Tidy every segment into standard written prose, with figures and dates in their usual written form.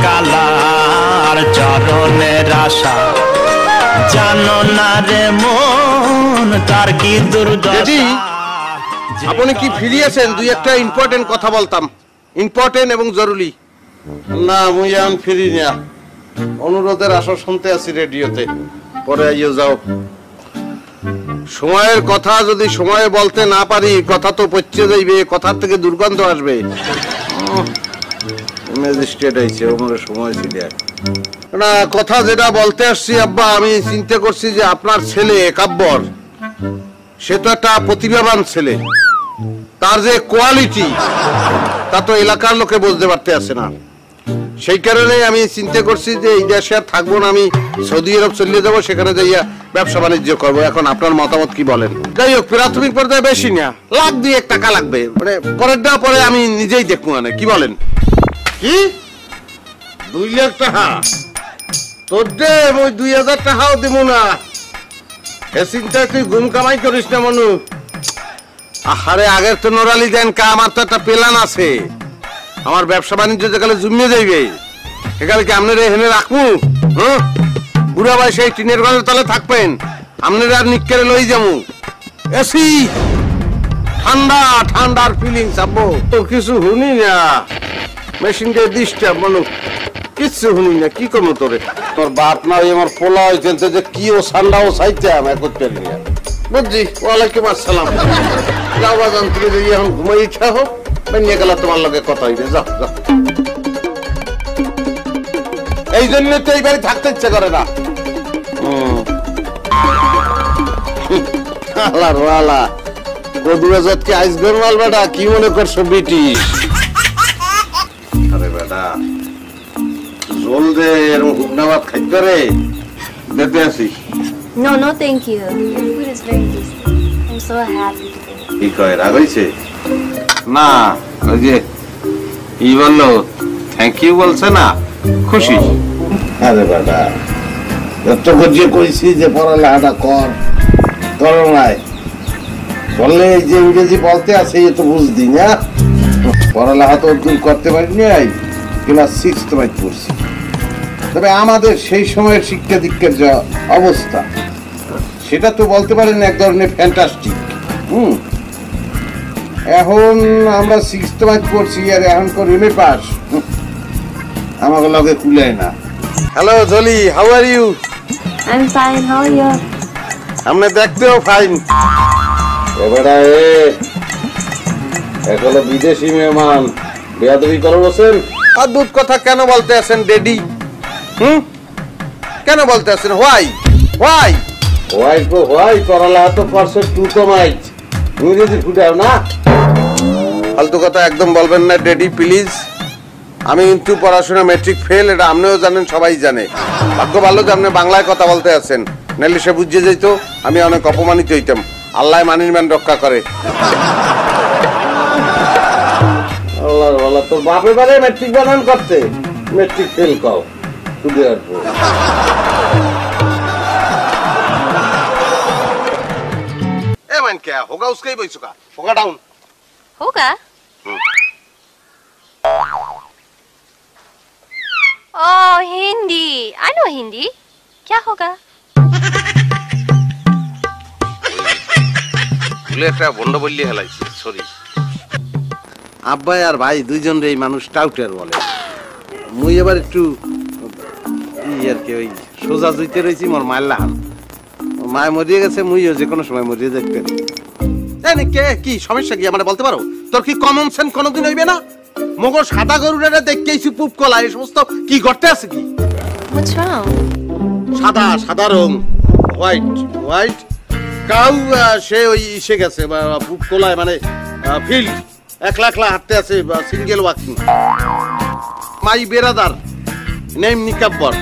Colour চরণের আশা জানো না রে মন তার কি দুর্দশা। আপনি কি ফিরিয়েছেন? দুই একটা ইম্পর্টেন্ট কথা বলতাম, ইম্পর্টেন্ট এবং জরুরি। না মুই এখন ফিরি না, অনুরোধের আশা শুনতে আছি রেডিওতে, পরে আইও যাও। সময়ের কথা যদি সময়ে বলতে না পারি কথা তো পচে যাইবে, কথার থেকে দুর্গন্ধ আসবে। ম্যাজিস্ট্রেট আইছে, ওমরে সময় ছিল না। কথা যেটা বলতে আসছি আব্বা, আমি চিন্তা করছি যে আপনার ছেলে কাব্বর, সে তো একটা প্রতিভাবান ছেলে, তার যে কোয়ালিটি তা তো এলাকার লোকে বুঝতে পারতে আসে না। সেই কারণে আমি চিন্তা করছি যে এই দেশে আর থাকবো না, আমি সৌদি আরব চলে যাবো, সেখানে যাইয়া ব্যবসা বাণিজ্য করবো। এখন আপনার মতামত কি বলেন? যাই হোক, প্রাথমিক পর্যায়ে বেশি না, লাখ 2 টাকা লাগবে, মানে পরেরটা পরে আমি নিজেই দেখবো। মানে কি বলেন? কি 2 লাখ টাকা? তোর দে, ওই 2000 টাকাও দেবো না। এ চিন্তায় তুই ঘুম কামাই করিস না মনু। আরে আগের তো নোরালি দেন কা, আমার তো একটা প্ল্যান আছে। আমার ব্যবসা বাণিজ্য যেখানে জমিয়ে যাইবে সেখানে কি আপনারা এখানে রাখবো? হ্যাঁ, বুড়া ভাই সেই টিনের ঘরের তলে থাকবেন, আপনারা আর নিক্কেরে লই যাবো। এসি ঠান্ডা ঠান্ডার ফিলিংস আব্বু। তো কিছু শুনি না, মেশিনটা ডিস্টার্ব মনু, কিচ্ছু শুনি না। কি করবো তোরে? তোর বাপ না আমার পোলা হয়েছে যে কি ও ঠান্ডা ও চাইতে আমি করতে পারি না, বুঝছি। ওয়ালাইকুম আসসালাম। যাও বাজান, থেকে যদি এখন ঘুমাই ইচ্ছা হোক নিয়ে গেলে তোমার লগে কথা হইবে। যাও যাও। এই জন্য তো এই বাড়ি থাকতে ইচ্ছে করে না। আইসবের মাল বেটা, কি মনে করছো ব্রিটিশ? আরে বেটা জল দে, এরকম হুকনা ভাত খাইতে রে, দেখতে আসি। No, no, thank you. Your food is very tasty. I'm so happy today. কি কয়, রাগ হইছে? না, ওই যে কি বললো, থ্যাংক ইউ বলছে না, খুশি। আরে বেটা এত বুঝিয়ে কইছি যে পড়ালেখাটা কর, করো নাই বললে যে ইংরেজি বলতে আছে এ তো বুঝদি না। পড়ালেখা তো দূর করতে পারিনি, ক্লাস 6 পড়ছি। তবে আমাদের সেই সময়ের শিক্ষা দীক্ষার যা অবস্থা সেটা তো বলতে পারেন এক ধরনের ফ্যান্টাস্টিক। এখন আমরা 6th পড়ছি আর এখন করে এমএ পাস, আমাকে লগে কুলায় না। Hello Jolly, how are you? I'm fine. How are you? আমরা দেখতেও ফাইন। এবারে এগুলো বিদেশি মেহমান, বেয়াদবি করে বসেন। অদ্ভুত কথা কেন বলতে আছেন ডেডি? কেন বলতে আছেন? Why why why go why? পড়ালেখা তো করছে 2 কমাইট, ইংরেজি ফুটাও না। ফালতু কথা একদম বলবেন না ডেডি প্লিজ। আমি কিন্তু পড়াশোনা ম্যাট্রিক ফেল, এটা আপনিও জানেন, সবাই জানে। ভাগ্য ভালো যে আপনি বাংলায় কথা বলতে আছেন, নাহলে সে বুঝে যেত আমি অনেক অপমানিত হইতাম। আল্লাহ মানির মান রক্ষা করে। আল্লাহ বলা তোর বাপে বারে ম্যাট্রিক বানান করতে, ম্যাট্রিক ফেল কও তুই আসবো। এ মান কে হোগা উসকেই বইছুকা, হোগা down Hoga? Oh, Hindi. I know Hindi. क्या होगा? ভুলে একটা বন্ধ বললি হেলাইছি, সরি। আব্বাই আর ভাই দুইজন রে মানুষ টাউটার বলে। মুই এবার একটু আর কি ওই সোজা জুইতে রয়েছি, মোর মায়ের লাহান। মায় মরিয়ে গেছে, মুইও যে কোনো সময় মরিয়ে যেতে পারি। কে কি সমস্যা কি আমারে বলতে পারো? তোর কি কমন সেন্স কোনোদিন হইবে না? মগর সাদা গরুরে দেখকেইছি পুপ কলা, এই সমস্ত কি করতে আছে কি? What's wrong? সাদা সাদা রং, হোয়াইট হোয়াইট কাউ, সে ওই এসে গেছে পুপ কলায়, মানে ফিল্ড একলা একলা হাঁটতে আছে, সিঙ্গেল ওয়াকিং। মাই বেরাদার নেম নিকাব্বর,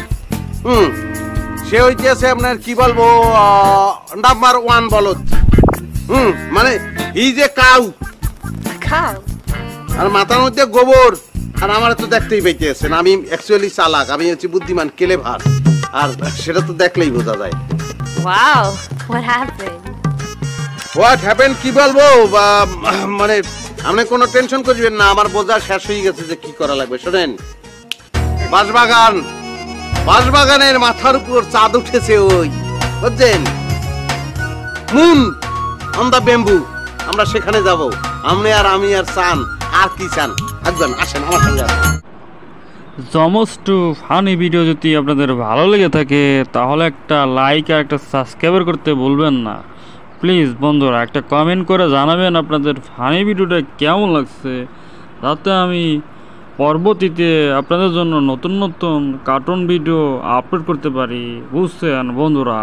সে হইতেছে আপনার কি বলবো নাম্বার 1 বলদ। মানে হি যে কাউ, Cow. আর মাথার মধ্যে গোবর। আর আমার তো দেখতেই পাইতেছেন আমি অ্যাকচুয়ালি চালাক, আমি হচ্ছে বুদ্ধিমান, ক্লেভার, আর সেটা তো দেখলেই বোঝা যায়। Wow. What happened? What happen কি বলবো, মানে আপনি কোনো টেনশন করবেন না, আমার বোঝা শেষ হয়ে গেছে যে কি করা লাগবে। শোনেন বাঁশবাগান, বাঁশবাগানের মাথার উপর চাঁদ উঠেছে ওই, বুঝছেন? মুন অন দা বেম্বু, আমরা সেখানে যাব। আপনি আর আমি আর চান, আর কি চান? আসবেন, আসেন আমার সঙ্গে আসেন। সমস্ত ফানি ভিডিও যদি আপনাদের ভালো লেগে থাকে তাহলে একটা লাইক আর একটা সাবস্ক্রাইব করতে ভুলবেন না। প্লিজ বন্ধুরা একটা কমেন্ট করে জানাবেন আপনাদের ফানি ভিডিওটা কেমন লাগছে, যাতে আমি পরবর্তীতে আপনাদের জন্য নতুন নতুন কার্টুন ভিডিও আপলোড করতে পারি, বুঝছেন বন্ধুরা?